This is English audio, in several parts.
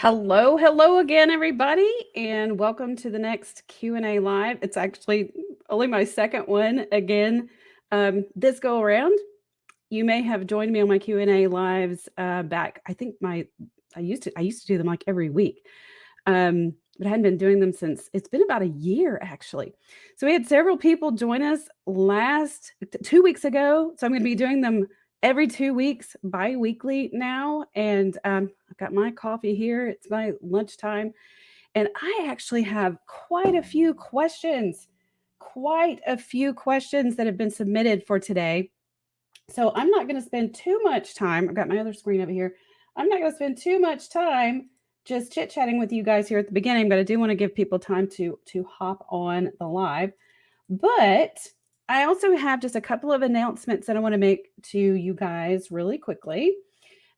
Hello again, everybody, and welcome to the next Q&A live. It's actually only my second one again this go around. You may have joined me on my Q&A lives back. I think I used to do them like every week, but I hadn't been doing them since it's been about a year actually. So we had several people join us 2 weeks ago. So I'm going to be doing them every 2 weeks, bi-weekly now. And I've got my coffee here. It's my lunchtime. And I actually have quite a few questions that have been submitted for today. So I'm not going to spend too much time. I've got my other screen over here. I'm not going to spend too much time just chit-chatting with you guys here at the beginning, but I do want to give people time to hop on the live. But I also have just a couple of announcements that I want to make to you guys really quickly.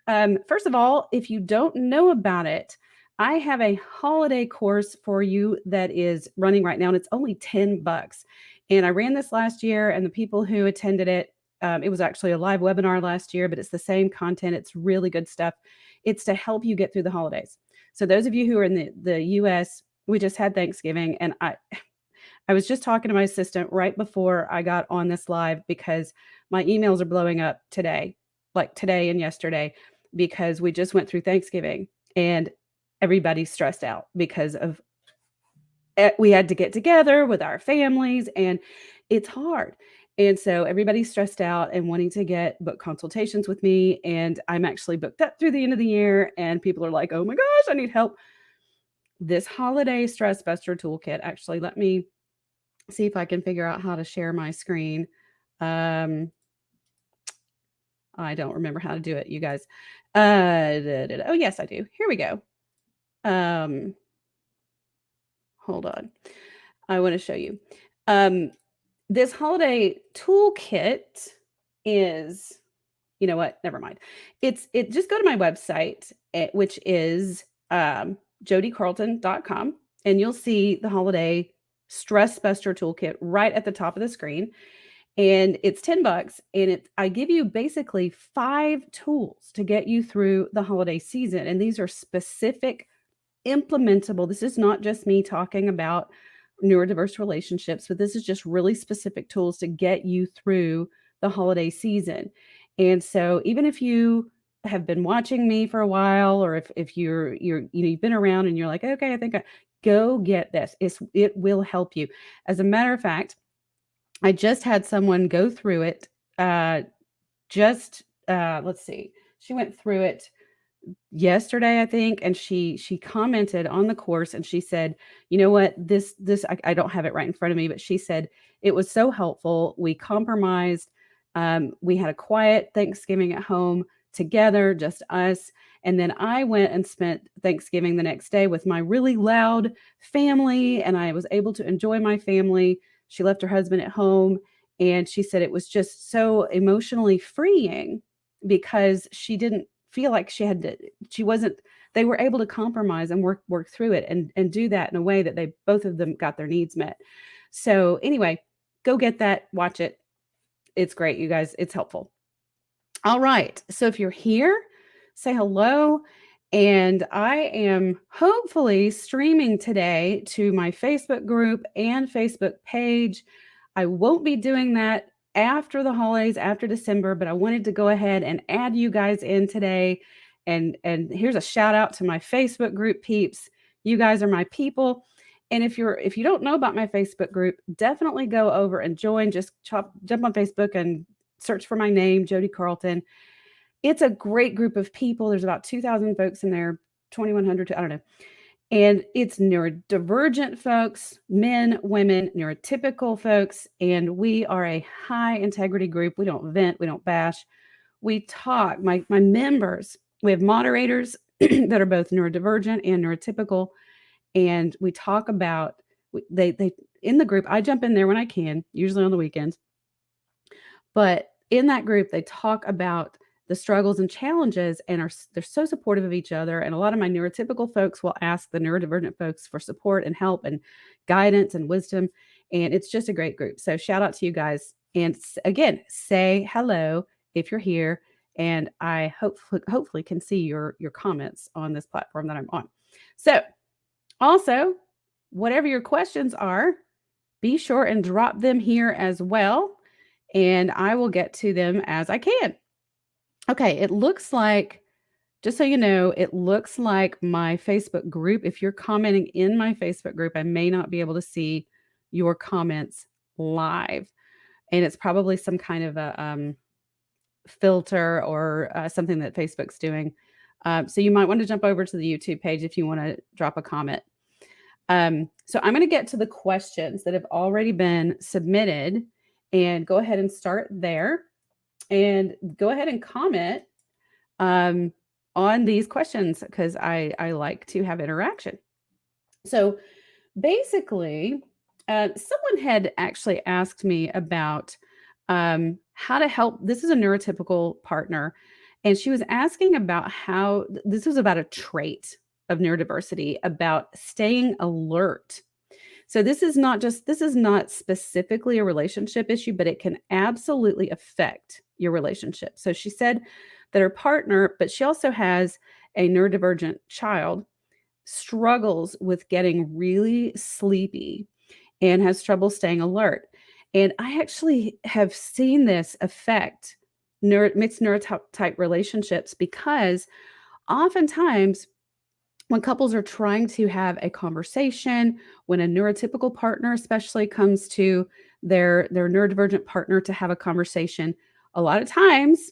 First of all, if you don't know about it, I have a holiday course for you that is running right now, and it's only $10. And I ran this last year, and the people who attended it, it was actually a live webinar last year, but it's the same content. It's really good stuff. It's to help you get through the holidays. So those of you who are in the US, we just had Thanksgiving, and I was just talking to my assistant right before I got on this live because my emails are blowing up today, like today and yesterday, because we just went through Thanksgiving and everybody's stressed out because of we had to get together with our families and it's hard. And so everybody's stressed out and wanting to book consultations with me. And I'm actually booked up through the end of the year. And people are like, oh my gosh, I need help. This holiday stress buster toolkit, actually, let me see if I can figure out how to share my screen. I don't remember how to do it, you guys. Oh, yes, I do. Here we go. Hold on. I want to show you. This holiday toolkit is, you know what? Never mind. Just go to my website, which is jodicarlton.com, and you'll see the holiday stress buster toolkit right at the top of the screen. And it's $10. And I give you basically 5 tools to get you through the holiday season. And these are specific, implementable. This is not just me talking about neurodiverse relationships, but this is just really specific tools to get you through the holiday season. And so even if you have been watching me for a while, or if you've been around and you're like, okay, I think go get this. It will help you. As a matter of fact, I just had someone go through it. Let's see. She went through it yesterday, I think, and she commented on the course and she said, you know what, this I don't have it right in front of me, but she said it was so helpful. We compromised. We had a quiet Thanksgiving at home together, just us. And then I went and spent Thanksgiving the next day with my really loud family, and I was able to enjoy my family. She left her husband at home, and she said it was just so emotionally freeing because she didn't feel like they were able to compromise and work through it and do that in a way that they both of them got their needs met. So anyway, go get that, watch it. It's great, you guys. It's helpful. All right. So if you're here, say hello. And I am hopefully streaming today to my Facebook group and Facebook page. I won't be doing that after the holidays, after December, but I wanted to go ahead and add you guys in today. And here's a shout out to my Facebook group peeps. You guys are my people. And if you don't know about my Facebook group, definitely go over and join. Just jump on Facebook and search for my name, Jodi Carlton. It's a great group of people. There's about 2,000 folks in there, 2,100, I don't know. And it's neurodivergent folks, men, women, neurotypical folks, and we are a high integrity group. We don't vent, we don't bash. We talk. My members, we have moderators that are both neurodivergent and neurotypical, and we talk about they in the group. I jump in there when I can, usually on the weekends. But in that group, they talk about the struggles and challenges, and they're so supportive of each other. And a lot of my neurotypical folks will ask the neurodivergent folks for support and help and guidance and wisdom. And it's just a great group. So shout out to you guys. And again, say hello if you're here. and I hopefully can see your comments on this platform that I'm on. So, also, whatever your questions are, be sure and drop them here as well, and I will get to them as I can. Okay, it looks like, just so you know, it looks like my Facebook group, if you're commenting in my Facebook group, I may not be able to see your comments live. And it's probably some kind of a filter or something that Facebook's doing. So you might want to jump over to the YouTube page if you want to drop a comment. So I'm going to get to the questions that have already been submitted and go ahead and start there and go ahead and comment on these questions because I like to have interaction. So basically, someone had actually asked me about how to help. This is a neurotypical partner, and she was asking about how this was about a trait of neurodiversity, about staying alert. So this is not specifically a relationship issue, but it can absolutely affect your relationship. So she said that her partner, but she also has a neurodivergent child, struggles with getting really sleepy and has trouble staying alert. And I actually have seen this affect mixed neurotype relationships because oftentimes when couples are trying to have a conversation, when a neurotypical partner especially comes to their neurodivergent partner to have a conversation, a lot of times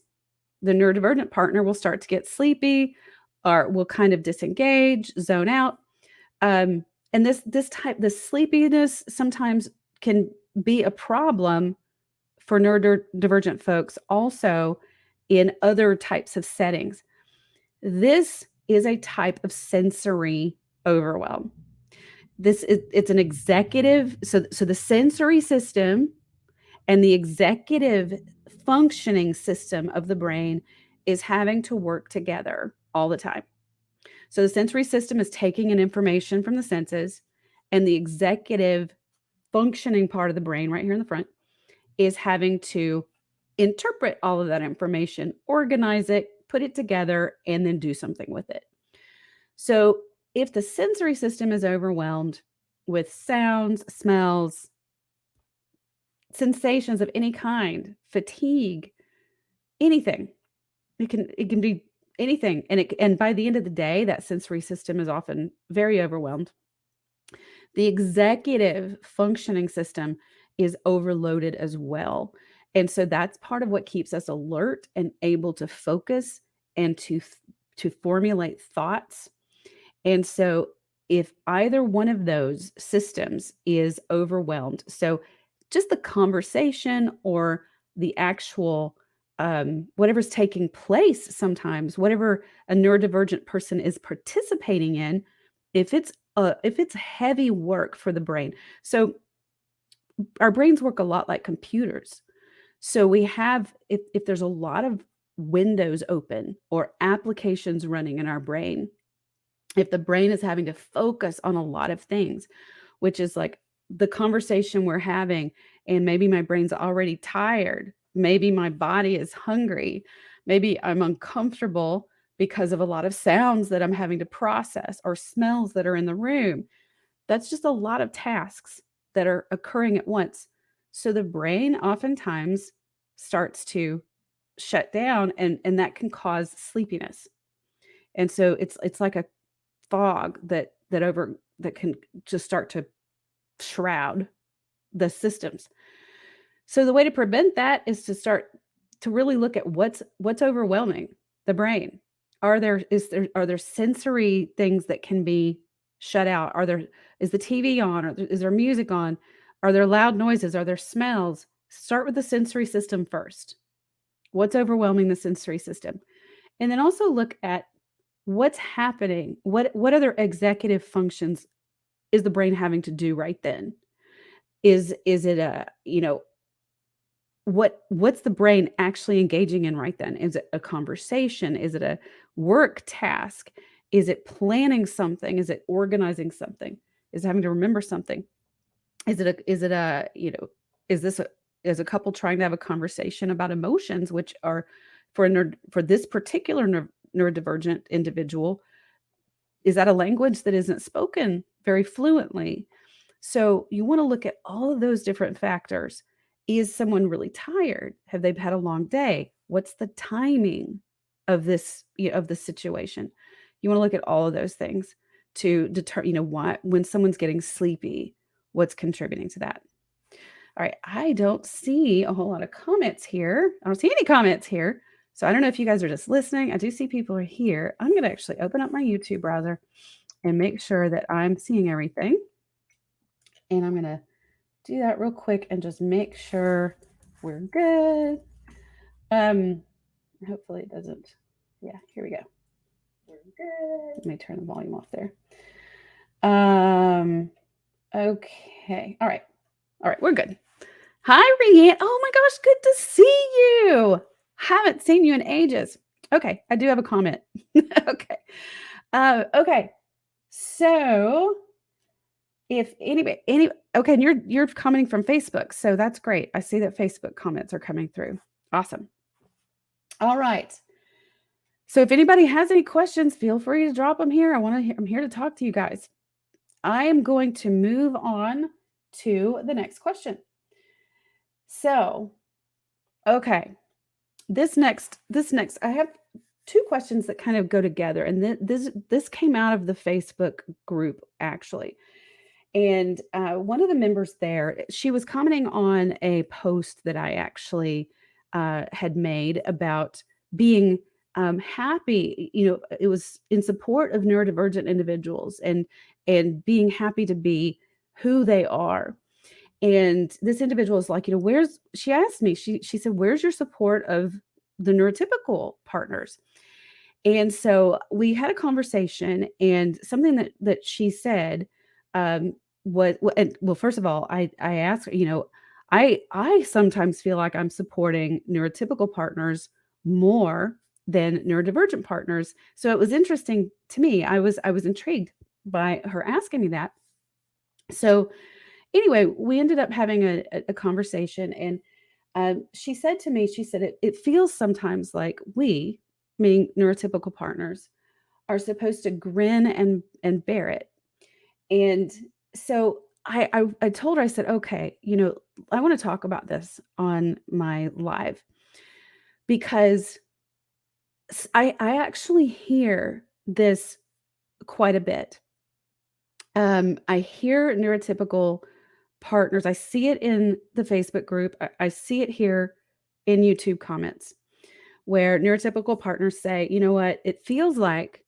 the neurodivergent partner will start to get sleepy or will kind of disengage, zone out. And this sleepiness sometimes can be a problem for neurodivergent folks also in other types of settings. This is a type of sensory overwhelm. It's an executive, so the sensory system and the executive functioning system of the brain is having to work together all the time. So the sensory system is taking in information from the senses, and the executive functioning part of the brain right here in the front is having to interpret all of that information, organize it, put it together, and then do something with it. So if the sensory system is overwhelmed with sounds, smells, sensations of any kind, fatigue, anything, it can be anything, and by the end of the day, that sensory system is often very overwhelmed. The executive functioning system is overloaded as well. And so that's part of what keeps us alert and able to focus and to formulate thoughts. And so if either one of those systems is overwhelmed, so just the conversation or the actual whatever's taking place sometimes, whatever a neurodivergent person is participating in, if it's heavy work for the brain. So our brains work a lot like computers. So we have, if there's a lot of windows open or applications running in our brain, if the brain is having to focus on a lot of things, which is like the conversation we're having, and maybe my brain's already tired, maybe my body is hungry, maybe I'm uncomfortable because of a lot of sounds that I'm having to process or smells that are in the room. That's just a lot of tasks that are occurring at once. So the brain oftentimes starts to shut down, and that can cause sleepiness. And so it's like a fog that can just start to shroud the systems. So the way to prevent that is to start to really look at what's overwhelming the brain. Are there sensory things that can be shut out? Is the TV on, or is there music on? Are there loud noises? Are there smells? Start with the sensory system first. What's overwhelming the sensory system? And then also look at what's happening. What other executive functions is the brain having to do right then? Is it what's the brain actually engaging in right then? Is it a conversation? Is it a work task? Is it planning something? Is it organizing something? Is it having to remember something? Is it a, is this a, is a couple trying to have a conversation about emotions, which are for this particular neurodivergent individual, is that a language that isn't spoken very fluently? So you want to look at all of those different factors. Is someone really tired? Have they had a long day? What's the timing of this, of the situation? You want to look at all of those things to deter, what, when someone's getting sleepy, what's contributing to that. All right, I don't see a whole lot of comments here. I don't see any comments here. So I don't know if you guys are just listening. I do see people are here. I'm going to actually open up my YouTube browser and make sure that I'm seeing everything. And I'm going to do that real quick and just make sure we're good. Hopefully it doesn't. Yeah, here we go. We're good. Let me turn the volume off there. Okay. All right, we're good. Hi, Rianne. Oh my gosh, good to see you. Haven't seen you in ages. Okay, I do have a comment. Okay. Okay. So if anybody, okay, and you're commenting from Facebook, so that's great. I see that Facebook comments are coming through. Awesome. All right. So if anybody has any questions, feel free to drop them here. I'm here to talk to you guys. I am going to move on to the next question. So, okay, this next, I have two questions that kind of go together, and this came out of the Facebook group actually. And one of the members there, she was commenting on a post that I actually had made about being happy. It was in support of neurodivergent individuals and being happy to be who they are. And this individual is like, she asked me, she said, where's your support of the neurotypical partners? And so we had a conversation, and something that she said was, well, first of all, I asked her, I sometimes feel like I'm supporting neurotypical partners more than neurodivergent partners. So it was interesting to me. I was intrigued by her asking me that. So anyway, we ended up having a conversation, and she said to me, she said, it feels sometimes like we, meaning neurotypical partners, are supposed to grin and bear it. And so I told her, I said, okay, I want to talk about this on my live, because I actually hear this quite a bit. I hear neurotypical partners. I see it in the Facebook group. I see it here in YouTube comments where neurotypical partners say, you know what, it feels like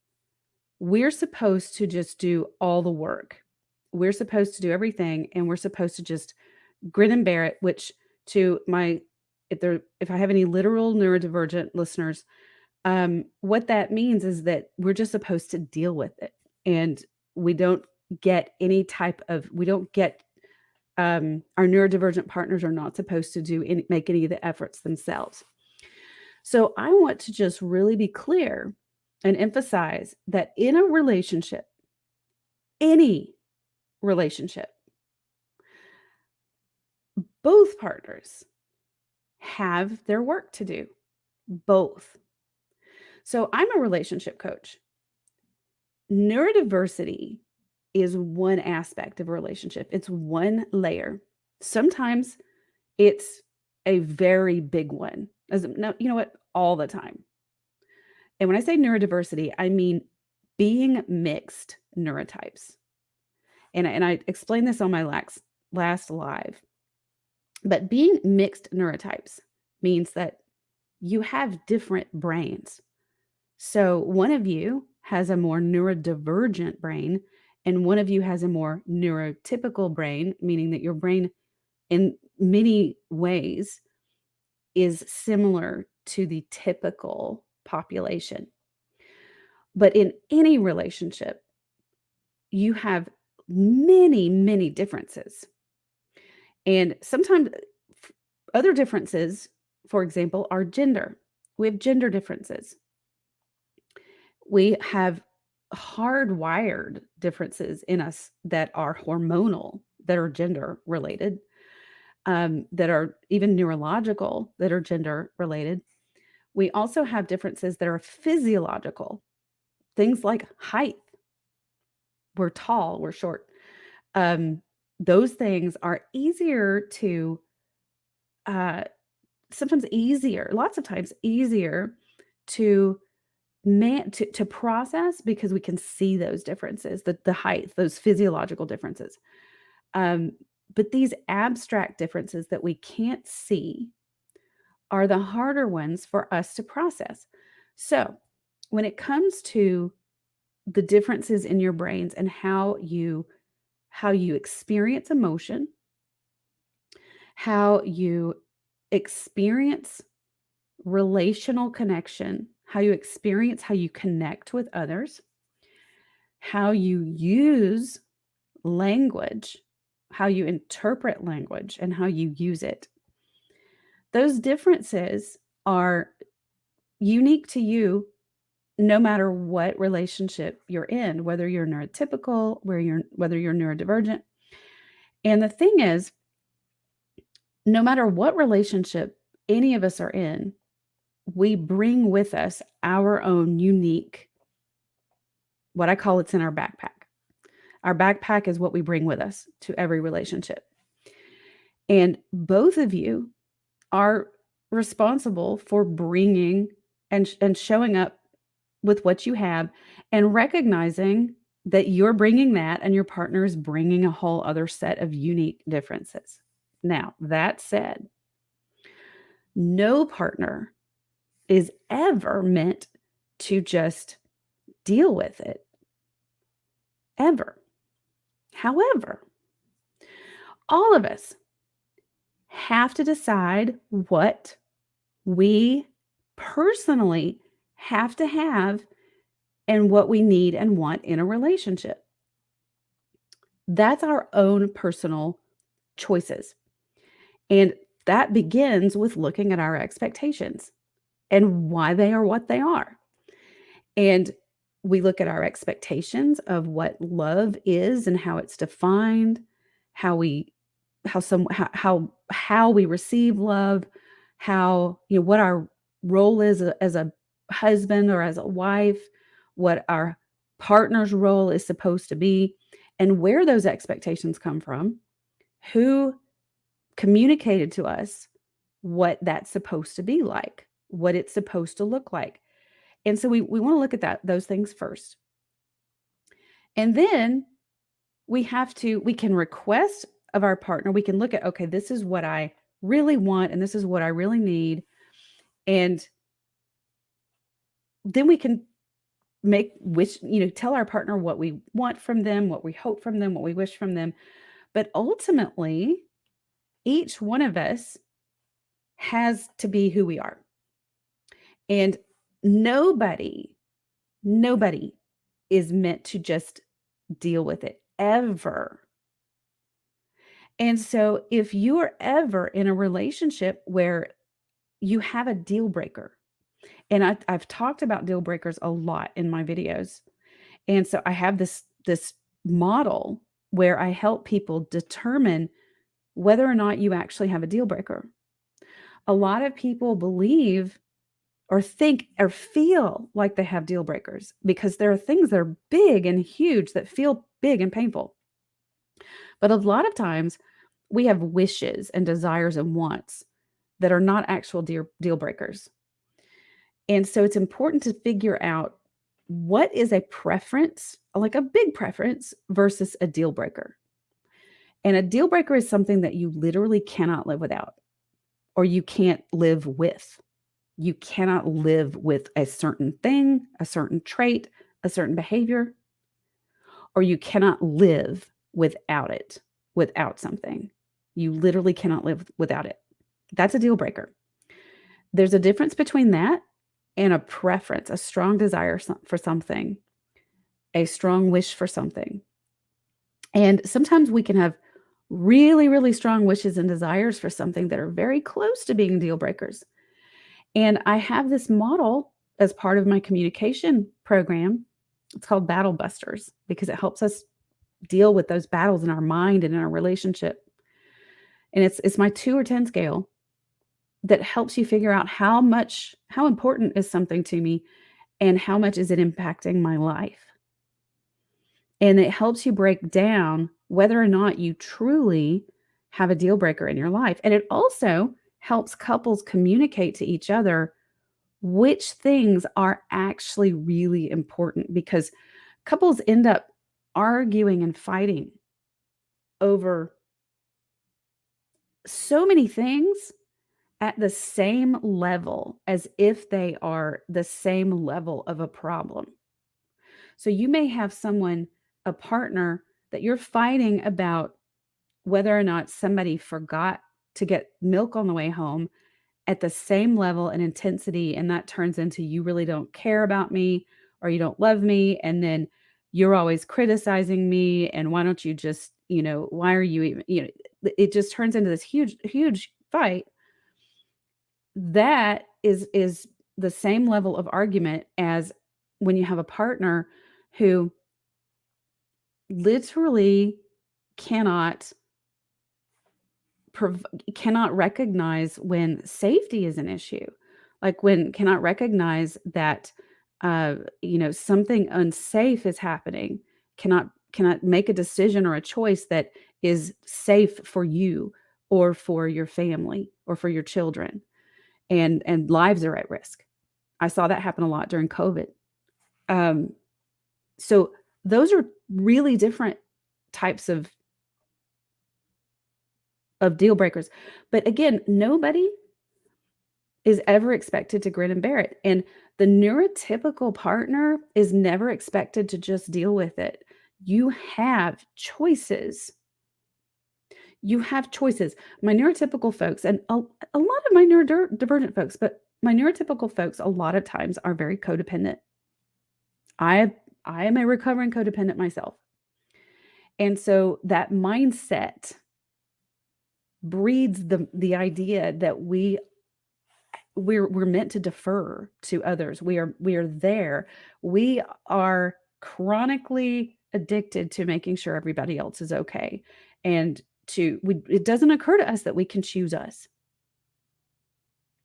we're supposed to just do all the work. We're supposed to do everything, and we're supposed to just grin and bear it, which to my, if I have any literal neurodivergent listeners, what that means is that we're just supposed to deal with it. And we don't get any type of, our neurodivergent partners are not supposed to make any of the efforts themselves. So I want to just really be clear and emphasize that in a relationship, any relationship, both partners have their work to do, both. So I'm a relationship coach. Neurodiversity is one aspect of a relationship. It's one layer. Sometimes it's a very big one. All the time. And when I say neurodiversity, I mean being mixed neurotypes. And I explained this on my last live. But being mixed neurotypes means that you have different brains. So one of you has a more neurodivergent brain, and one of you has a more neurotypical brain, meaning that your brain in many ways is similar to the typical population. But in any relationship, you have many, many differences. And sometimes other differences, for example, are gender. We have gender differences. We have hardwired differences in us that are hormonal, that are gender related, that are even neurological, that are gender related. We also have differences that are physiological, things like height. We're tall, we're short. Um, those things are easier to, uh, sometimes easier, lots of times easier to to process because we can see those differences, the height, those physiological differences. Um, but these abstract differences that we can't see are the harder ones for us to process. So, when it comes to the differences in your brains and how you experience emotion, how you experience relational connection, how you experience how you connect with others, how you use language, how you interpret language, and how you use it. Those differences are unique to you no matter what relationship you're in, whether you're neurotypical, whether you're neurodivergent. And the thing is, no matter what relationship any of us are in, we bring with us our own unique, what I call it's in our backpack. Our backpack is what we bring with us to every relationship. And both of you are responsible for bringing and showing up with what you have and recognizing that you're bringing that and your partner is bringing a whole other set of unique differences. Now, that said, no partner is ever meant to just deal with it, ever. However, all of us have to decide what we personally have to have and what we need and want in a relationship. That's our own personal choices. And that begins with looking at our expectations and why they are what they are. And we look at our expectations of what love is and how it's defined, how we how we receive love, how, what our role is as a husband or as a wife, what our partner's role is supposed to be, and where those expectations come from, who communicated to us what that's supposed to be like, what it's supposed to look like. And so we want to look at those things first. And then we can request of our partner, we can look at, okay, this is what I really want and this is what I really need. And then we can tell our partner what we want from them, what we hope from them, what we wish from them. But ultimately, each one of us has to be who we are. And nobody is meant to just deal with it ever. And so if you are ever in a relationship where you have a deal breaker, and I've talked about deal breakers a lot in my videos. And so I have this model where I help people determine whether or not you actually have a deal breaker. A lot of people believe or think or feel like they have deal breakers because there are things that are big and huge that feel big and painful. But a lot of times we have wishes and desires and wants that are not actual deal breakers. And so it's important to figure out what is a preference, like a big preference versus a deal breaker. And a deal breaker is something that you literally cannot live without, or you can't live with. You cannot live with a certain thing, a certain trait, a certain behavior, or you cannot live without it, without something. You literally cannot live without it. That's a deal breaker. There's a difference between that and a preference, a strong desire for something, a strong wish for something. And sometimes we can have really, really strong wishes and desires for something that are very close to being deal breakers. And I have this model as part of my communication program. It's called Battle Busters because it helps us deal with those battles in our mind and in our relationship. And it's my 2 or 10 scale. that helps you figure out how important is something to me and how much is it impacting my life. And it helps you break down whether or not you truly have a deal breaker in your life. And it also helps couples communicate to each other which things are actually really important, because couples end up arguing and fighting over so many things at the same level, as if they are the same level of a problem. So you may have a partner, that you're fighting about whether or not somebody forgot to get milk on the way home at the same level and intensity, and that turns into, you really don't care about me, or you don't love me, and then you're always criticizing me, and why don't you just, why are you even, it just turns into this huge fight. That is the same level of argument as when you have a partner who literally cannot cannot recognize when safety is an issue, like when cannot recognize that something unsafe is happening, cannot make a decision or a choice that is safe for you or for your family or for your children, and lives are at risk. I saw that happen a lot during COVID. So those are really different types of deal breakers. But again, nobody is ever expected to grin and bear it. And the neurotypical partner is never expected to just deal with it. You have choices. You have choices. My neurotypical folks, and a lot of my neurodivergent folks, but my neurotypical folks a lot of times are very codependent. I am a recovering codependent myself. And so that mindset breeds the idea that we're meant to defer to others. We are there. We are chronically addicted to making sure everybody else is okay. And it doesn't occur to us that we can choose us.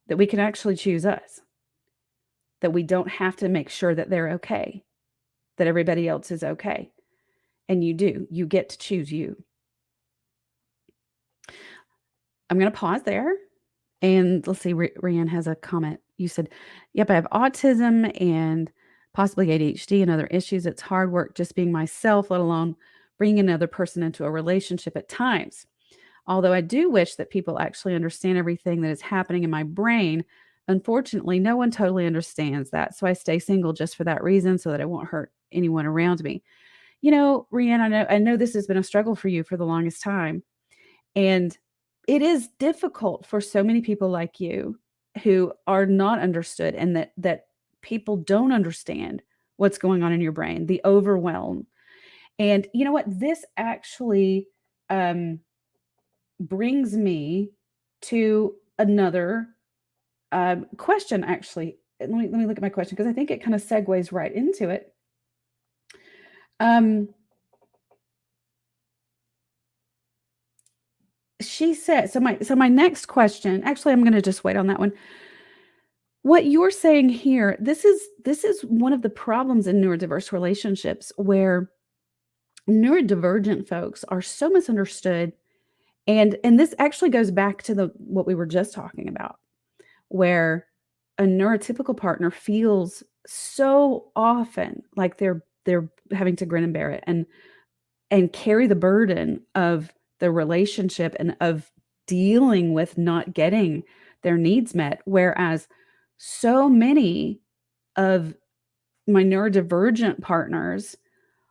That we can actually choose us. That we don't have to make sure that they're okay. That everybody else is okay. And you do. You get to choose you. I'm going to pause there. And let's see, Rianne has a comment. You said, yep, I have autism and possibly ADHD and other issues. It's hard work just being myself, let alone bringing another person into a relationship at times. Although I do wish that people actually understand everything that is happening in my brain, unfortunately, no one totally understands that. So I stay single just for that reason, so that I won't hurt anyone around me. Rianne, I know this has been a struggle for you for the longest time. And it is difficult for so many people like you who are not understood, and that people don't understand what's going on in your brain, the overwhelm. And you know what? This actually brings me to another question, actually. Let me look at my question, because I think it kind of segues right into it. She said, so my next question, actually, I'm going to just wait on that one. What you're saying here, this is one of the problems in neurodiverse relationships, where neurodivergent folks are so misunderstood. And this actually goes back to what we were just talking about, where a neurotypical partner feels so often like they're having to grin and bear it, and carry the burden of the relationship and of dealing with not getting their needs met. Whereas so many of my neurodivergent partners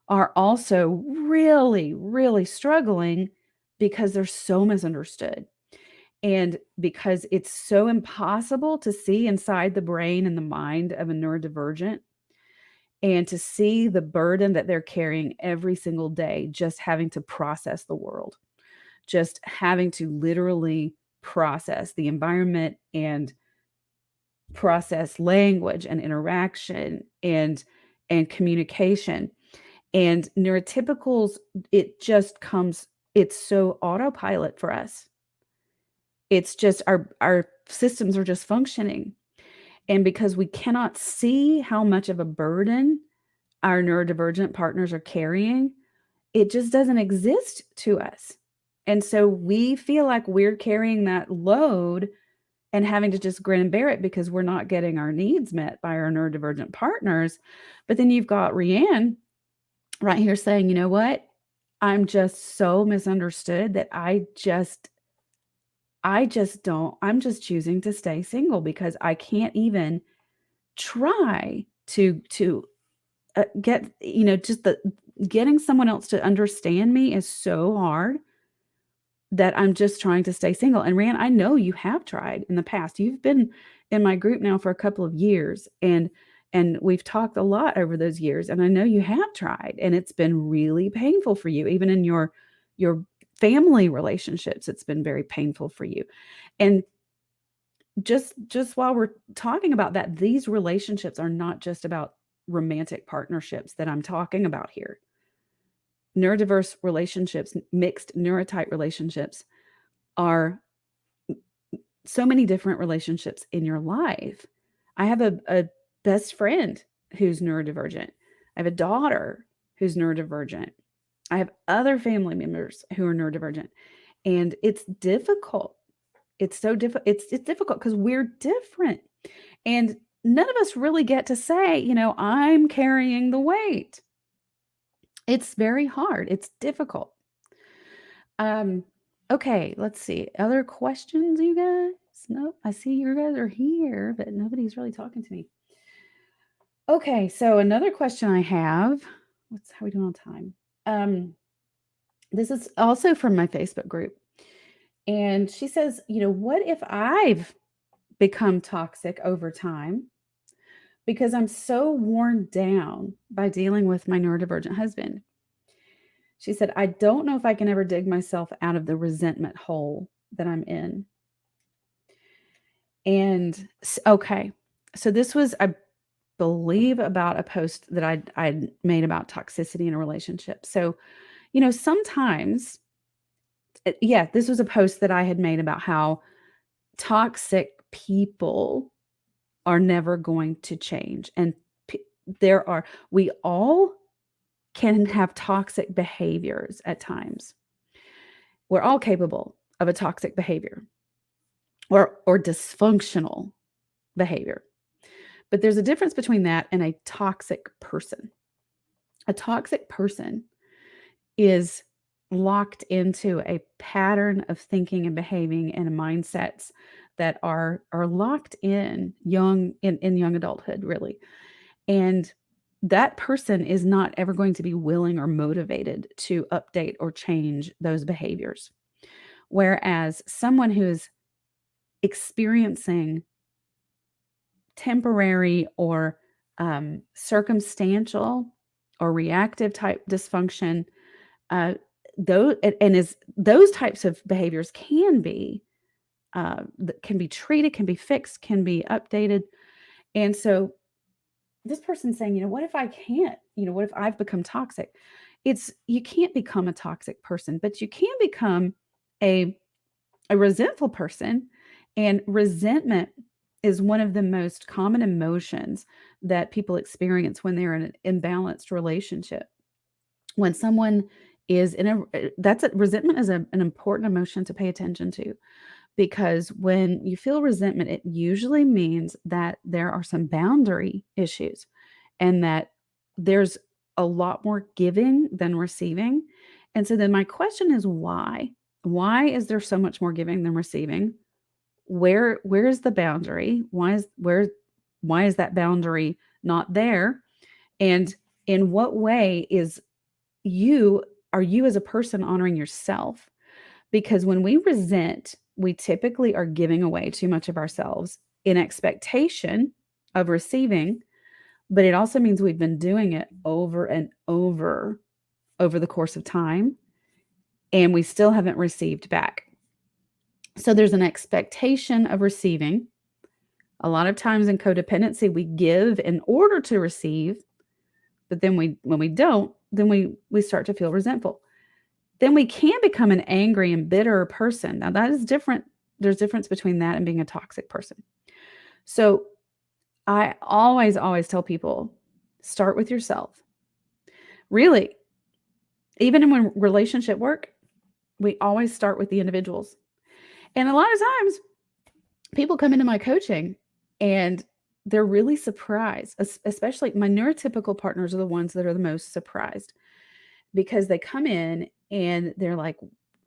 are also really, really struggling, because they're so misunderstood. And because it's so impossible to see inside the brain and the mind of a neurodivergent, and to see the burden that they're carrying every single day, just having to process the world, just having to literally process the environment, and process language and interaction and communication. And neurotypicals, it's so autopilot for us. It's just our systems are just functioning. And because we cannot see how much of a burden our neurodivergent partners are carrying, it just doesn't exist to us. And so we feel like we're carrying that load and having to just grin and bear it because we're not getting our needs met by our neurodivergent partners. But then you've got Rianne right here saying, you know what? I'm just so misunderstood that I'm just choosing to stay single because I can't even try to get, just getting someone else to understand me is so hard that I'm just trying to stay single. And Rand, I know you have tried in the past. You've been in my group now for a couple of years, and we've talked a lot over those years, and I know you have tried, and it's been really painful for you. Even in your family relationships, it's been very painful for you. And just while we're talking about that, these relationships are not just about romantic partnerships that I'm talking about here. Neurodiverse relationships, mixed neurotype relationships are so many different relationships in your life. I have a best friend who's neurodivergent. I have a daughter who's neurodivergent. I have other family members who are neurodivergent. And it's difficult. It's so difficult. It's difficult because we're different. And none of us really get to say, I'm carrying the weight. It's very hard. It's difficult. Okay, let's see. Other questions, you guys? Nope. I see you guys are here, but nobody's really talking to me. Okay, so another question I have. How are we doing on time? This is also from my Facebook group. And she says, what if I've become toxic over time because I'm so worn down by dealing with my neurodivergent husband? She said, I don't know if I can ever dig myself out of the resentment hole that I'm in. And okay, so this was, I believe, about a post that I'd made about toxicity in a relationship. So, sometimes, this was a post that I had made about how toxic people are never going to change. And we all can have toxic behaviors at times. We're all capable of a toxic behavior or dysfunctional behavior. But there's a difference between that and a toxic person. A toxic person is locked into a pattern of thinking and behaving and mindsets that are locked in young adulthood, really. And that person is not ever going to be willing or motivated to update or change those behaviors. Whereas someone who is experiencing temporary or circumstantial or reactive type dysfunction, those types of behaviors can be treated, can be fixed, can be updated. And so this person's saying, what if I can't? What if I've become toxic? You can't become a toxic person, but you can become a resentful person. And resentment is one of the most common emotions that people experience when they're in an imbalanced relationship. When someone is resentment is an important emotion to pay attention to, because when you feel resentment, it usually means that there are some boundary issues and that there's a lot more giving than receiving. And so then my question is, why? Why is there so much more giving than receiving? Where is the boundary? Why is that boundary not there? And in what way are you as a person honoring yourself? Because when we resent, we typically are giving away too much of ourselves in expectation of receiving, but it also means we've been doing it over and over the course of time, and we still haven't received back. So there's an expectation of receiving. A lot of times in codependency, we give in order to receive, but then when we don't, then we start to feel resentful. Then we can become an angry and bitter person. Now that is different There's difference between that and being a toxic person. So I always tell people, start with yourself. Really, even in relationship work, we always start with the individuals. And a lot of times people come into my coaching and they're really surprised, especially my neurotypical partners are the ones that are the most surprised, because they come in and they're like,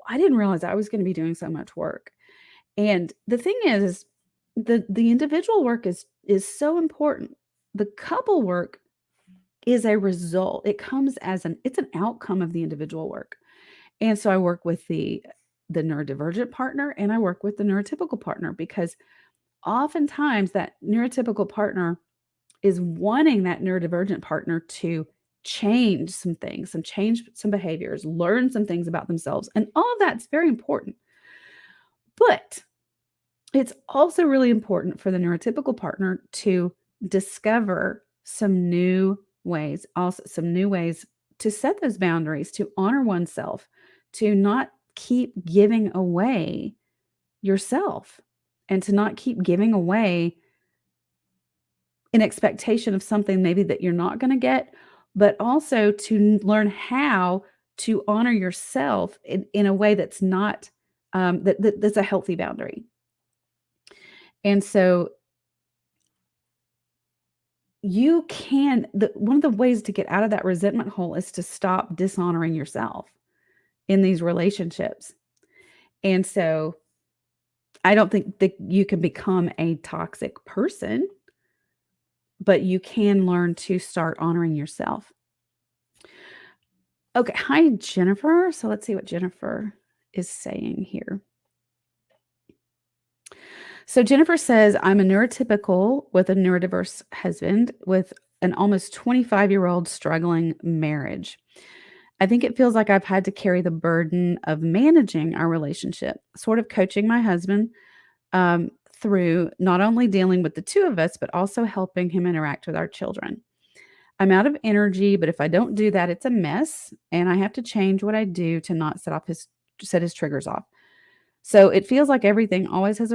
I didn't realize I was going to be doing so much work. And the thing is the individual work is so important. The couple work is a result. It comes as it's an outcome of the individual work. And so I work with the neurodivergent partner and I work with the neurotypical partner, because oftentimes that neurotypical partner is wanting that neurodivergent partner to change some things, change some behaviors, learn some things about themselves. And all of that's very important. But it's also really important for the neurotypical partner to discover some new ways, also some new ways to set those boundaries, to honor oneself, to not keep giving away yourself, and to not keep giving away an expectation of something maybe that you're not going to get, but also to learn how to honor yourself in a way that's not that's a healthy boundary. And so you can, one of the ways to get out of that resentment hole is to stop dishonoring yourself in these relationships. And so I don't think that you can become a toxic person, but you can learn to start honoring yourself. Okay. Hi, Jennifer. So let's see what Jennifer is saying here. So Jennifer says, I'm a neurotypical with a neurodiverse husband with an almost 25-year-old struggling marriage. I think it feels like I've had to carry the burden of managing our relationship, sort of coaching my husband through not only dealing with the two of us, but also helping him interact with our children. I'm out of energy, but if I don't do that, it's a mess, and I have to change what I do to not set his triggers off. So it feels like everything always has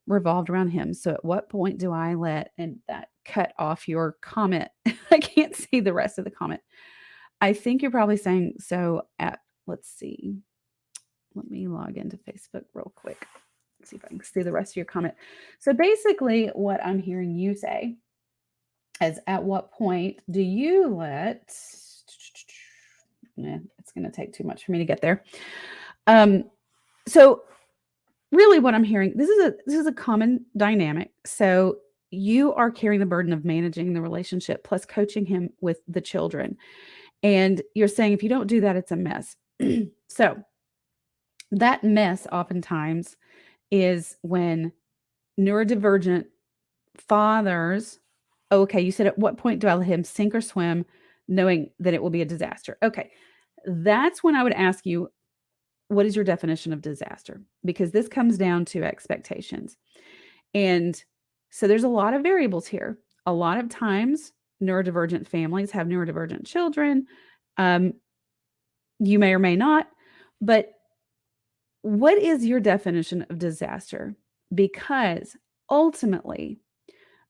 revolved around him. So at what point do I let, and that cut off your comment? I can't see the rest of the comment. I think you're probably saying, so let's see. Let me log into Facebook real quick. Let's see if I can see the rest of your comment. So basically what I'm hearing you say is, at what point do you let, it's going to take too much for me to get there. So really what I'm hearing, this is a common dynamic. So you are carrying the burden of managing the relationship plus coaching him with the children. And you're saying, if you don't do that, it's a mess. So that mess oftentimes is when neurodivergent fathers, okay, you said, at what point do I let him sink or swim knowing that it will be a disaster? Okay. That's when I would ask you, what is your definition of disaster? Because this comes down to expectations. And so there's a lot of variables here. A lot of times neurodivergent families have neurodivergent children. You may or may not, but what is your definition of disaster? Because ultimately,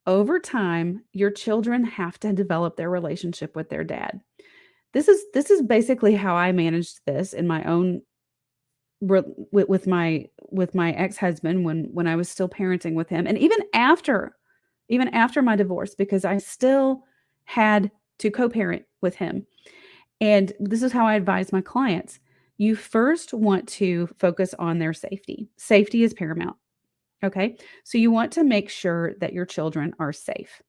over time, your children have to develop their relationship with their dad. This is basically how I managed this in my own with my ex-husband when I was still parenting with him, and even after my divorce, because I still had to co-parent with him. And this is how I advise my clients. You first want to focus on their safety. Safety is paramount. Okay. So you want to make sure that your children are safe.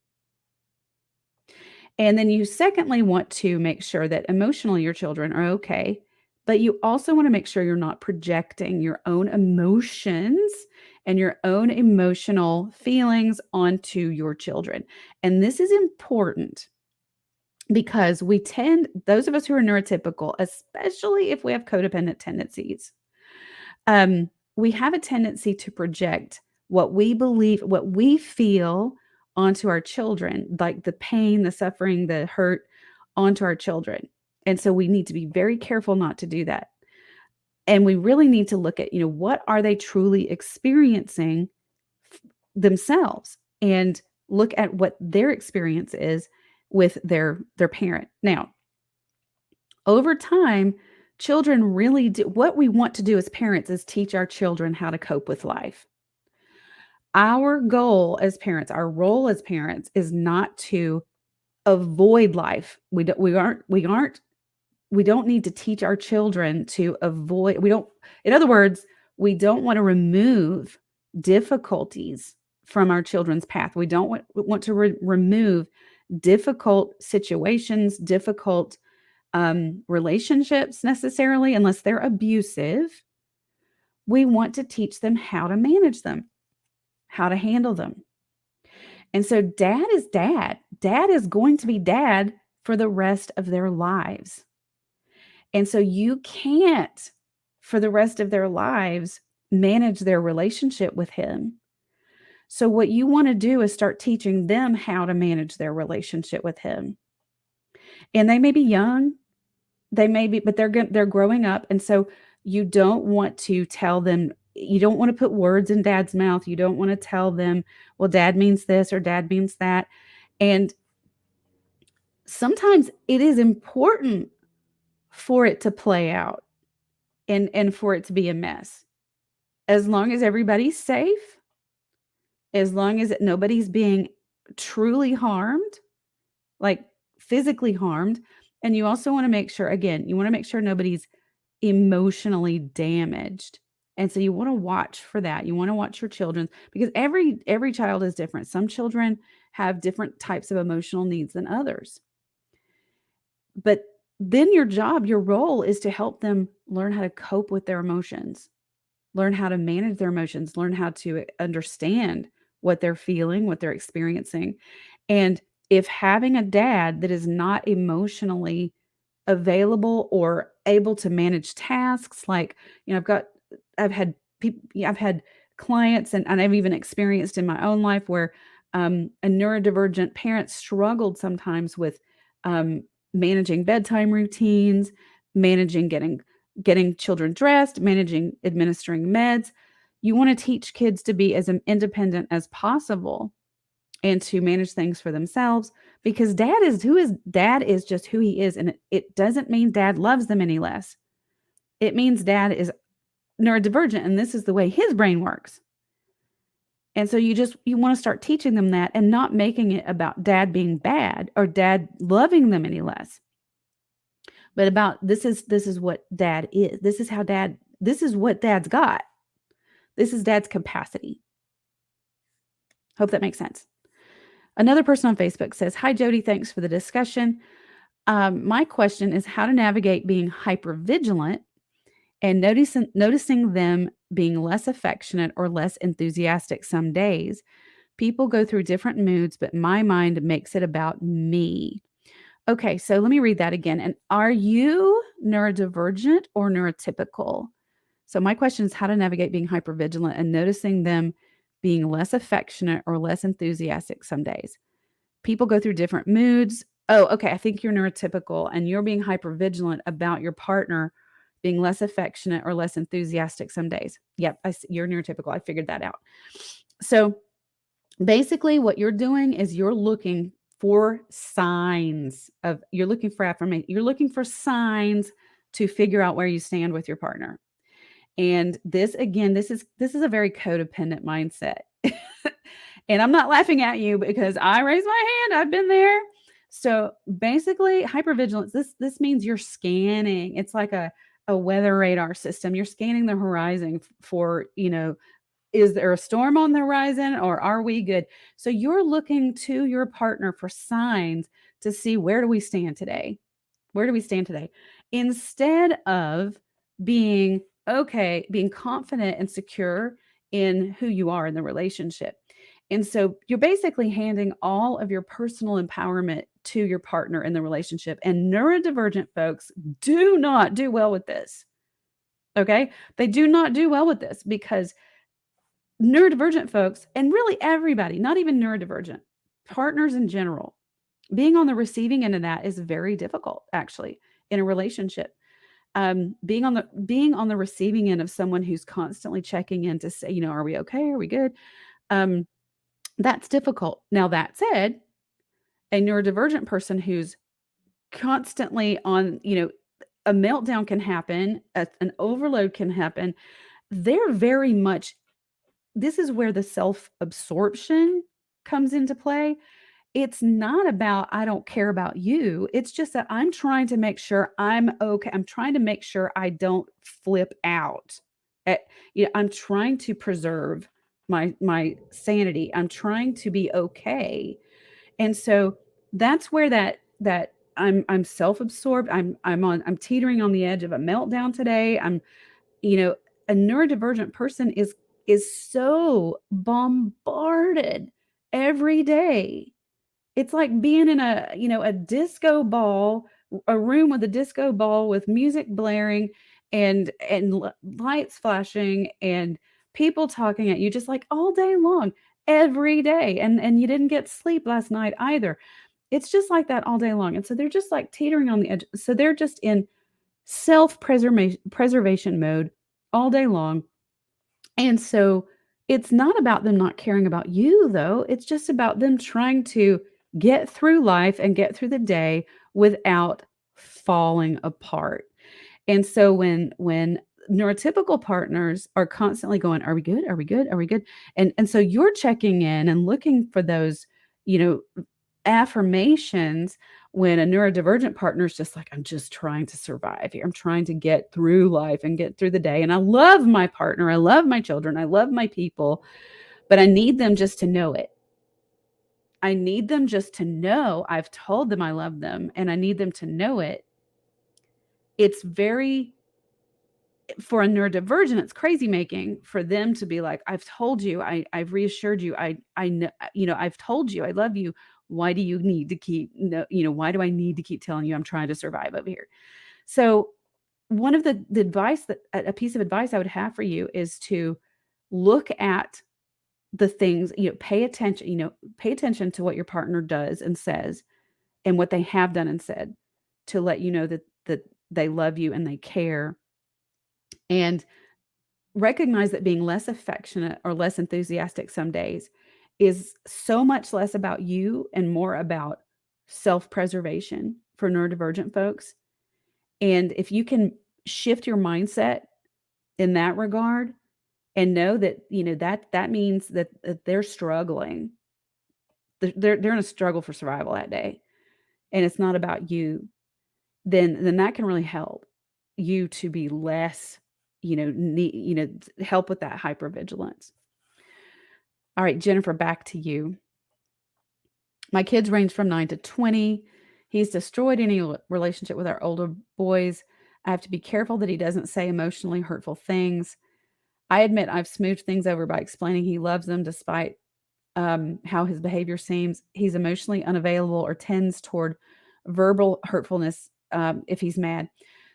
And then you secondly want to make sure that emotionally your children are okay. But you also want to make sure you're not projecting your own emotions and your own emotional feelings onto your children. And this is important because those of us who are neurotypical, especially if we have codependent tendencies, we have a tendency to project what we believe, what we feel onto our children, like the pain, the suffering, the hurt onto our children. And so we need to be very careful not to do that. And we really need to look at, what are they truly experiencing themselves, and look at what their experience is with their parent. Now, over time, children really do what we want to do as parents is teach our children how to cope with life. Our goal as parents, our role as parents is not to avoid life. We don't need to teach our children to avoid, in other words, we don't want to remove difficulties from our children's path. We don't want to remove difficult situations, difficult relationships necessarily, unless they're abusive. We want to teach them how to manage them, how to handle them. And so dad is dad. Dad is going to be dad for the rest of their lives. And so you can't, for the rest of their lives, manage their relationship with him. So what you want to do is start teaching them how to manage their relationship with him. And they may be young, but they're growing up. And so you don't want to tell them, you don't want to put words in dad's mouth. You don't want to tell them, well, dad means this or dad means that. And sometimes it is important for it to play out and for it to be a mess. As long as everybody's safe, as long as nobody's being truly harmed, like physically harmed. And you also want to make sure, again, you want to make sure nobody's emotionally damaged. And so you want to watch for that. You want to watch your children, because every child is different. Some children have different types of emotional needs than others. But then your role is to help them learn how to cope with their emotions, learn how to manage their emotions, learn how to understand what they're feeling, what they're experiencing. And if having a dad that is not emotionally available or able to manage tasks, like, I've had people, I've had clients, and I've even experienced in my own life where a neurodivergent parent struggled sometimes with managing bedtime routines, managing getting children dressed, managing administering meds. You want to teach kids to be as independent as possible and to manage things for themselves, because dad is just who he is. And it doesn't mean dad loves them any less. It means dad is neurodivergent and this is the way his brain works. And so you want to start teaching them that, and not making it about dad being bad or dad loving them any less. But about this is what dad is. This is what dad's got. This is dad's capacity. Hope that makes sense. Another person on Facebook says, "Hi, Jodi, thanks for the discussion. My question is how to navigate being hypervigilant and noticing them being less affectionate or less enthusiastic some days. People go through different moods, but my mind makes it about me." Okay, so let me read that again. And are you neurodivergent or neurotypical? So my question is how to navigate being hypervigilant and noticing them being less affectionate or less enthusiastic some days. People go through different moods. Oh, okay. I think you're neurotypical and you're being hypervigilant about your partner being less affectionate or less enthusiastic some days. Yep, you're neurotypical. I figured that out. So basically what you're doing is you're looking for signs you're looking for affirmation. You're looking for signs to figure out where you stand with your partner. And this is a very codependent mindset. And I'm not laughing at you because I raised my hand. I've been there. So basically hypervigilance, this means you're scanning. It's like a weather radar system. You're scanning the horizon for, is there a storm on the horizon or are we good? So you're looking to your partner for signs to see where do we stand today? Where do we stand today? Instead of being confident and secure in who you are in the relationship. And so you're basically handing all of your personal empowerment to your partner in the relationship. And neurodivergent folks do not do well with this. Okay? They do not do well with this because neurodivergent folks, and really everybody, not even neurodivergent, partners in general, being on the receiving end of that is very difficult, actually, in a relationship. being on the receiving end of someone who's constantly checking in to say, are we okay? Are we good? Um, that's difficult. Now, that said, a neurodivergent person who's constantly on, a meltdown can happen, an overload can happen. They're very much, this is where the self absorption comes into play. It's not about, I don't care about you. It's just that I'm trying to make sure I'm okay. I'm trying to make sure I don't flip out. At, I'm trying to preserve my sanity. I'm trying to be okay. And so that's where that I'm self-absorbed. I'm teetering on the edge of a meltdown today. You know, a neurodivergent person is so bombarded every day. It's like being in a disco ball, a room with a disco ball with music blaring and lights flashing and people talking at you just like all day long, every day. And you didn't get sleep last night either. It's just like that all day long. And so they're just like teetering on the edge. So they're just in self-preservation mode all day long. And so it's not about them not caring about you, though. It's just about them trying to get through life and get through the day without falling apart. And so when neurotypical partners are constantly going, "Are we good? Are we good? Are we good?" And so you're checking in and looking for those, you know, affirmations when a neurodivergent partner is just like, I'm just trying to survive here. I'm trying to get through life and get through the day. And I love my partner. I love my children. I love my people, but I need them just to know it. I need them just to know I've told them I love them and I need them to know it. It's very, for a neurodivergent, it's crazy making for them to be like, I've told you, I've reassured you, I know, I've told you I love you. Why do you need to keep, no, why do I need to keep telling you I'm trying to survive over here? So one of the advice that a piece of advice I would have for you is to look at the things, pay attention to what your partner does and says and what they have done and said to let you know that they love you and they care. And recognize that being less affectionate or less enthusiastic some days is so much less about you and more about self-preservation for neurodivergent folks. And if you can shift your mindset in that regard and know that, that means that they're struggling. They're in a struggle for survival that day. And it's not about you, then that can really help you to be less, help with that hypervigilance. All right, Jennifer, back to you. My kids range from 9 to 20. He's destroyed any relationship with our older boys. I have to be careful that he doesn't say emotionally hurtful things. I admit I've smoothed things over by explaining he loves them despite how his behavior seems. He's emotionally unavailable or tends toward verbal hurtfulness if he's mad.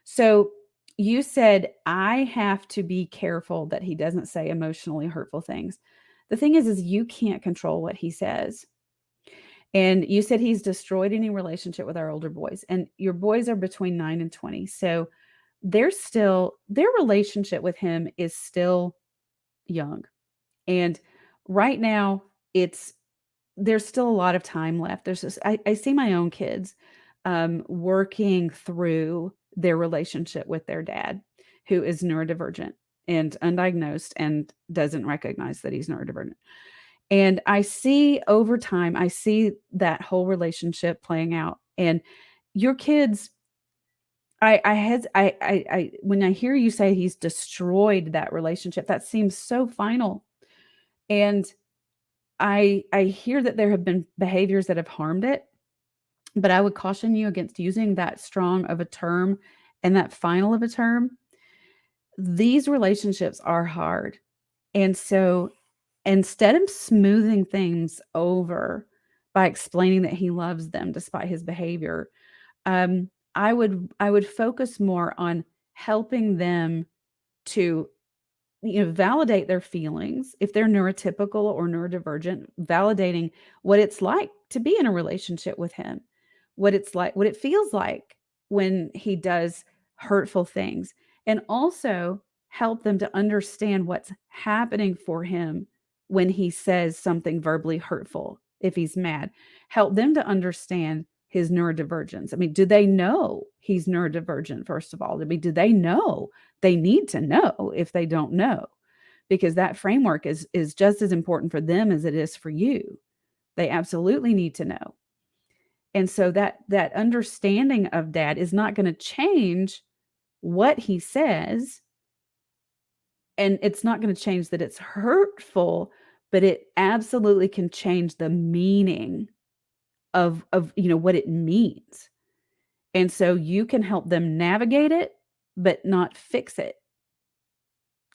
So you said, I have to be careful that he doesn't say emotionally hurtful things. The thing is you can't control what he says. And you said he's destroyed any relationship with our older boys, and your boys are between 9 and 20. So their relationship with him is still young. And right now there's still a lot of time left. There's just, I see my own kids working through their relationship with their dad, who is neurodivergent and undiagnosed and doesn't recognize that he's neurodivergent. And I see over time, I see that whole relationship playing out. And your kids, when I hear you say he's destroyed that relationship, that seems so final. And I hear that there have been behaviors that have harmed it, but I would caution you against using that strong of a term and that final of a term. These relationships are hard. And so instead of smoothing things over by explaining that he loves them despite his behavior, I would focus more on helping them to validate their feelings. If they're neurotypical or neurodivergent, validating what it's like to be in a relationship with him, what it's like, what it feels like when he does hurtful things, and also help them to understand what's happening for him when he says something verbally hurtful. If he's mad, help them to understand his neurodivergence. I mean, do they know he's neurodivergent? First of all, I mean, do they know? They need to know if they don't know, because that framework is just as important for them as it is for you. They absolutely need to know. And so that understanding of dad is not going to change what he says, and it's not going to change that it's hurtful, but it absolutely can change the meaning of what it means. And so you can help them navigate it, but not fix it.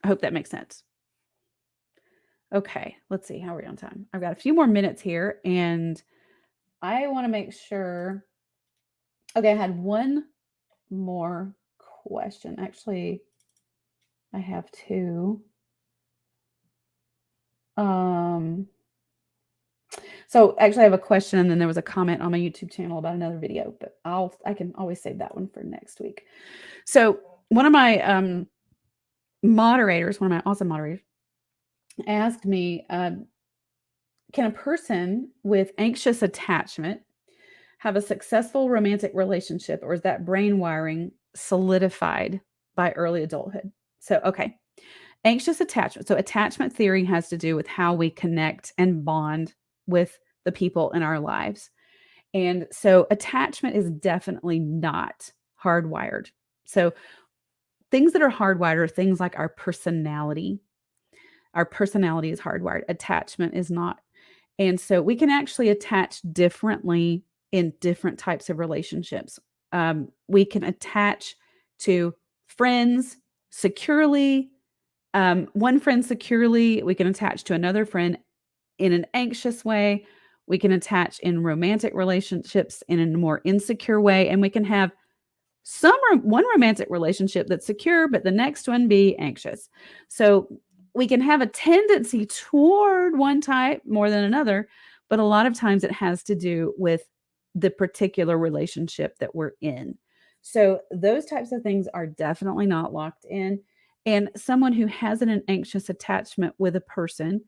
I hope that makes sense. Okay, let's see. How are we on time? I've got a few more minutes here, and I want to make sure. Okay, I had one more question. Actually, I have two. So actually I have a question, and then there was a comment on my YouTube channel about another video, but I can always save that one for next week. So one of my moderators, one of my awesome moderators, asked me, can a person with anxious attachment have a successful romantic relationship, or is that brain wiring solidified by early adulthood? So, okay. Anxious attachment. So attachment theory has to do with how we connect and bond with the people in our lives. And so attachment is definitely not hardwired. So things that are hardwired are things like our personality. Our personality is hardwired. Attachment is not. And so we can actually attach differently in different types of relationships. We can attach to friends securely. One friend securely. We can attach to another friend in an anxious way. We can attach in romantic relationships in a more insecure way. And we can have one romantic relationship that's secure, but the next one be anxious. So we can have a tendency toward one type more than another, but a lot of times it has to do with the particular relationship that we're in. So those types of things are definitely not locked in. And someone who has an anxious attachment with a person,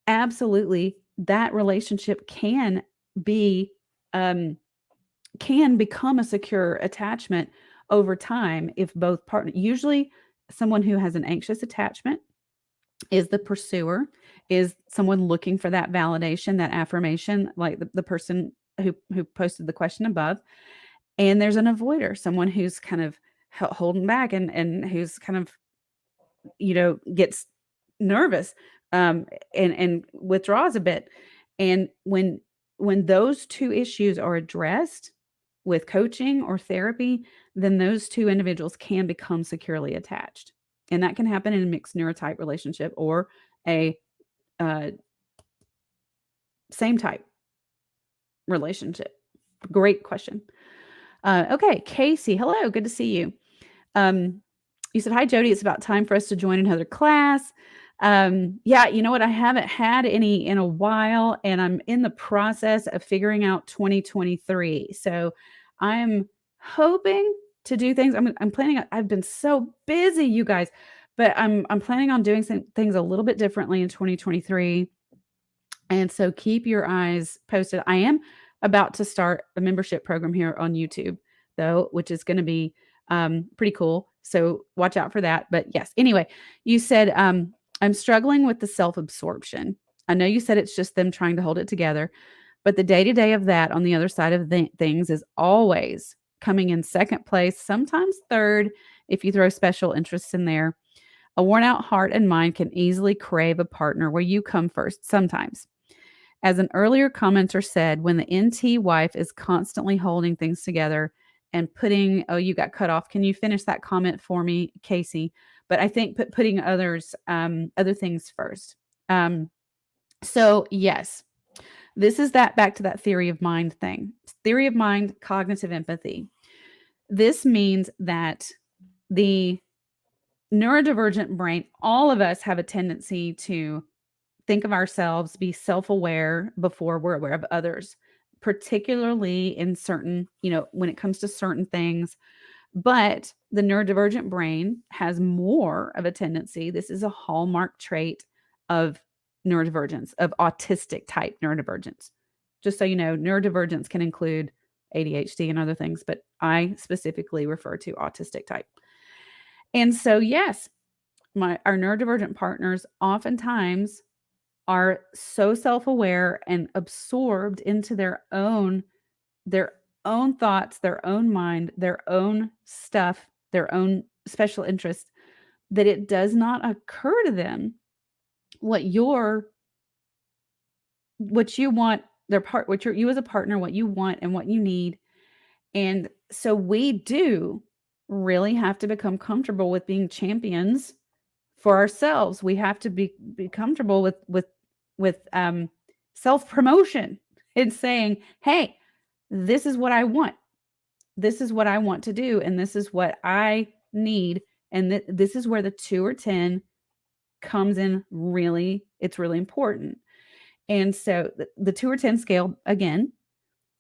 absolutely, that relationship can become a secure attachment over time if both partners. Usually someone who has an anxious attachment is the pursuer, is someone looking for that validation, that affirmation, like the person who posted the question above. And there's an avoider, someone who's kind of holding back and who's kind of, gets nervous, and withdraws a bit. And when those two issues are addressed with coaching or therapy, then those two individuals can become securely attached. And that can happen in a mixed neurotype relationship or a same type relationship. Great question. Okay, Casey, hello, good to see you. You said, hi, Jodi, it's about time for us to join another class. Yeah, you know what? I haven't had any in a while, and I'm in the process of figuring out 2023. So I'm hoping to do things. I'm planning. I've been so busy, you guys, but I'm planning on doing some things a little bit differently in 2023. And so keep your eyes posted. I am about to start a membership program here on YouTube, though, which is going to be pretty cool. So watch out for that. But yes, anyway, you said, I'm struggling with the self-absorption. I know you said it's just them trying to hold it together, but the day-to-day of that on the other side of things is always coming in second place, sometimes third, if you throw special interests in there. A worn-out heart and mind can easily crave a partner where you come first sometimes. As an earlier commenter said, when the NT wife is constantly holding things together and putting, oh, you got cut off. Can you finish that comment for me, Casey? But I think putting other things first. So yes, this is back to that theory of mind thing. Theory of mind, cognitive empathy. This means that the neurodivergent brain, all of us have a tendency to think of ourselves, be self-aware before we're aware of others, particularly in certain, when it comes to certain things. But the neurodivergent brain has more of a tendency. This is a hallmark trait of neurodivergence, of autistic type neurodivergence. Just so you know, neurodivergence can include ADHD and other things, but I specifically refer to autistic type. And so, yes, our neurodivergent partners oftentimes are so self-aware and absorbed into their own thoughts, their own mind, their own stuff, their own special interests, that it does not occur to them what you want, what you as a partner, what you want and what you need. And so we do really have to become comfortable with being champions for ourselves. We have to be comfortable with self-promotion and saying, "Hey, this is what I want. This is what I want to do, and this is what I need." And this is where the 2 or 10 comes in. It's really important. And so the 2 or 10 scale, again,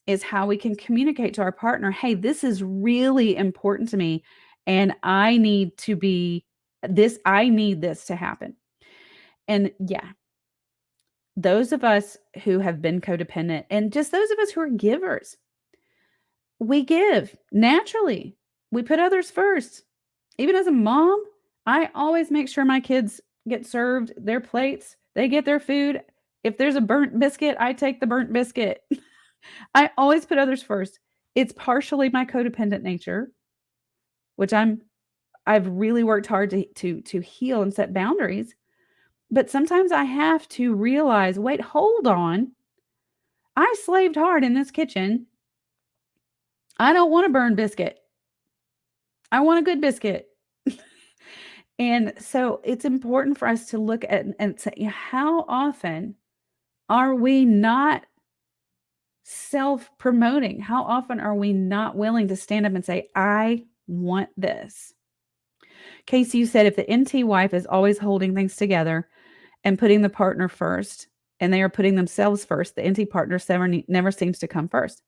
is how we can communicate to our partner, "Hey, this is really important to me, and I need this to happen." And yeah, those of us who have been codependent, and just those of us who are givers, we give naturally. We put others first. Even as a mom, I always make sure my kids get served their plates, they get their food. If there's a burnt biscuit, I take the burnt biscuit. I always put others first. It's partially my codependent nature, which I've really worked hard to heal and set boundaries. But sometimes I have to realize, wait, hold on. I slaved hard in this kitchen. I don't want a burned biscuit. I want a good biscuit. And so it's important for us to look at and say, how often are we not self-promoting? How often are we not willing to stand up and say, I want this? Casey, you said if the NT wife is always holding things together and putting the partner first, and they are putting themselves first, the NT partner never seems to come first.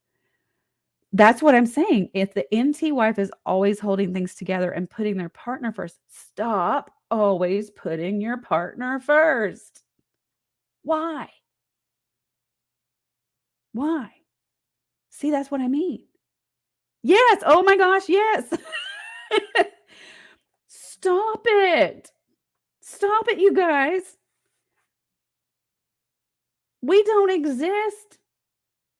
That's what I'm saying. If the NT wife is always holding things together and putting their partner first, stop always putting your partner first. Why? Why? See, that's what I mean. Yes. Oh my gosh. Yes. Stop it. Stop it, you guys. We don't exist.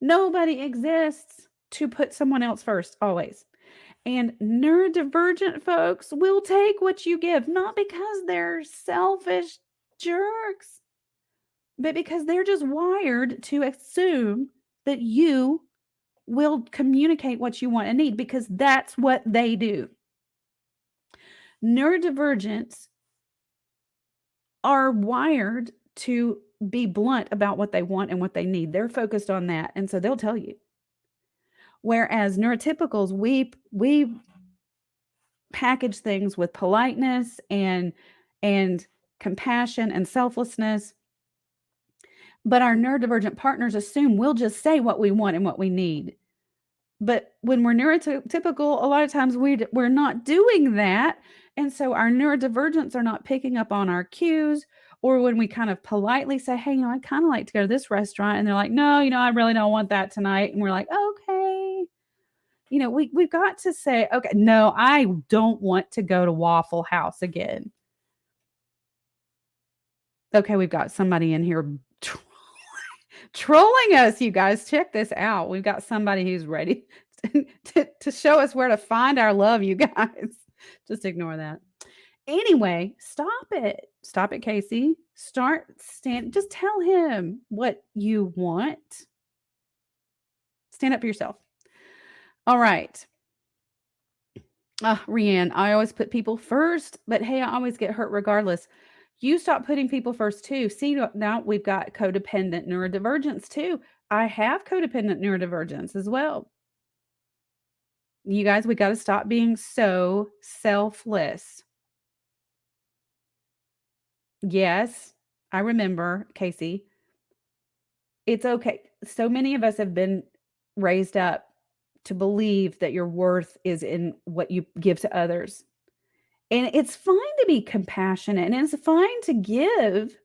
Nobody exists to put someone else first, always. And neurodivergent folks will take what you give, not because they're selfish jerks, but because they're just wired to assume that you will communicate what you want and need, because that's what they do. Neurodivergents are wired to be blunt about what they want and what they need. They're focused on that, and so they'll tell you. Whereas neurotypicals, we package things with politeness and compassion and selflessness. But our neurodivergent partners assume we'll just say what we want and what we need. But when we're neurotypical, a lot of times we're not doing that. And so our neurodivergents are not picking up on our cues. Or when we kind of politely say, hey, I'd kind of like to go to this restaurant. And they're like, no, I really don't want that tonight. And we're like, okay. We've got to say, okay, no, I don't want to go to Waffle House again. Okay, we've got somebody in here trolling us, you guys. Check this out. We've got somebody who's ready to show us where to find our love, you guys. Just ignore that. Anyway, stop it. Stop it, Casey. Just tell him what you want. Stand up for yourself. All right. Rianne, I always put people first, but hey, I always get hurt regardless. You stop putting people first too. See, now we've got codependent neurodivergence too. I have codependent neurodivergence as well. You guys, we got to stop being so selfless. Yes, I remember, Casey. It's okay. So many of us have been raised up to believe that your worth is in what you give to others. And it's fine to be compassionate and it's fine to give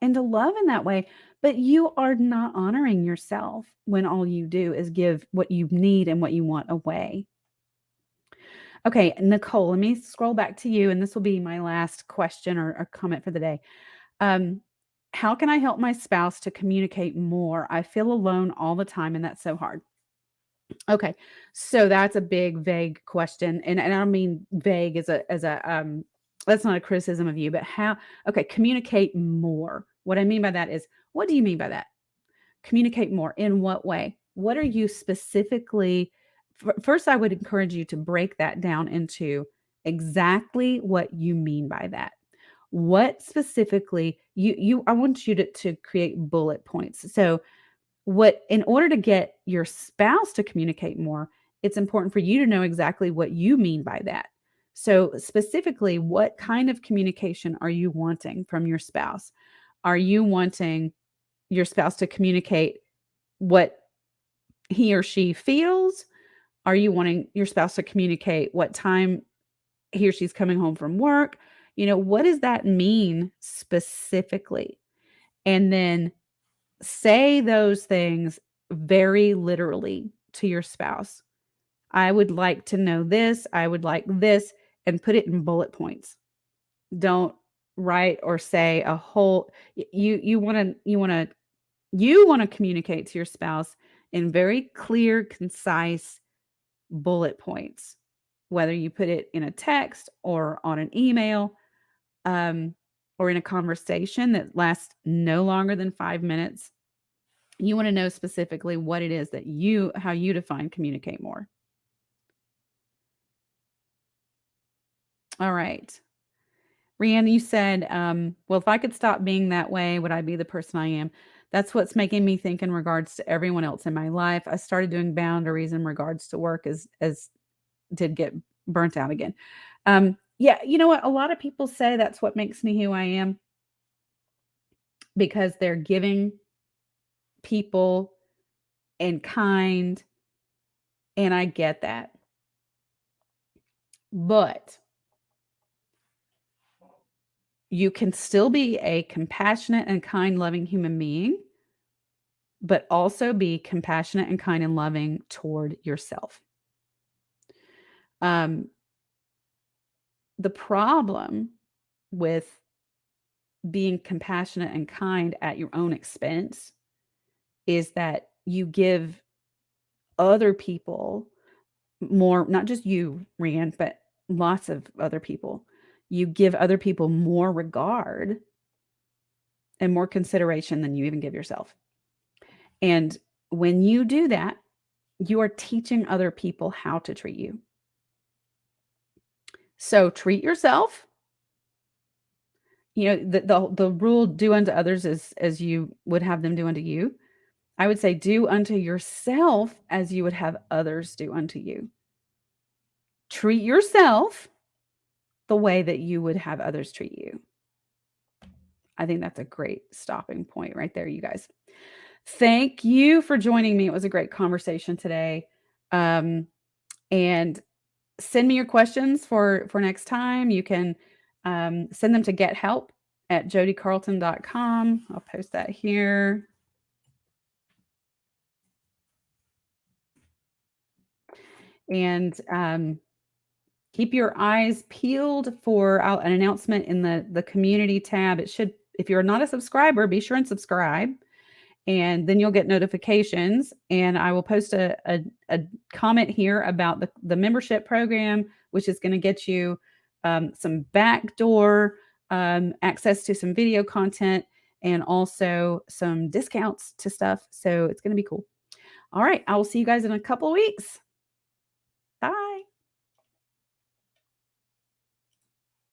and to love in that way, but you are not honoring yourself when all you do is give what you need and what you want away. Okay, Nicole, let me scroll back to you, and this will be my last question or comment for the day. Um, how can I help my spouse to communicate more? I feel alone all the time, and that's so hard. Okay, so that's a big, vague question, and I don't mean vague as a that's not a criticism of you, but how? Okay, communicate more. What I mean by that is, what do you mean by that? Communicate more in what way? What are you specifically? First, I would encourage you to break that down into exactly what you mean by that. What specifically you I want you to create bullet points. So what in order to get your spouse to communicate more, it's important for you to know exactly what you mean by that. So, specifically, what kind of communication are you wanting from your spouse? Are you wanting your spouse to communicate what he or she feels? Are you wanting your spouse to communicate what time he or she's coming home from work? What does that mean specifically? And then say those things very literally to your spouse. I would like to know this. I would like this, and put it in bullet points. Don't write or say a whole you want to communicate to your spouse in very clear, concise bullet points, whether you put it in a text or on an email, um, or in a conversation that lasts no longer than 5 minutes. You want to know specifically what it is that how you define communicate more. All right. Rihanna, you said, well, if I could stop being that way, would I be the person I am? That's what's making me think in regards to everyone else in my life. I started doing boundaries in regards to work as did get burnt out again. Yeah, you know what? A lot of people say that's what makes me who I am because they're giving people and kind, and I get that. But you can still be a compassionate and kind, loving human being, but also be compassionate and kind and loving toward yourself. The problem with being compassionate and kind at your own expense is that you give other people more, not just you, Rand, but lots of other people. You give other people more regard and more consideration than you even give yourself. And when you do that, you are teaching other people how to treat you. So treat yourself. The rule, do unto others as you would have them do unto you. I would say do unto yourself as you would have others do unto you. Treat yourself the way that you would have others treat you. I think that's a great stopping point right there, you guys. Thank you for joining me. It was a great conversation today. And send me your questions for next time. You can send them to gethelp@jodicarlton.com. I'll post that here. And keep your eyes peeled for an announcement in the community tab. It should, if you're not a subscriber, be sure and subscribe. And then you'll get notifications. And I will post a comment here about the membership program, which is going to get you some backdoor access to some video content and also some discounts to stuff. So it's going to be cool. All right. I will see you guys in a couple of weeks.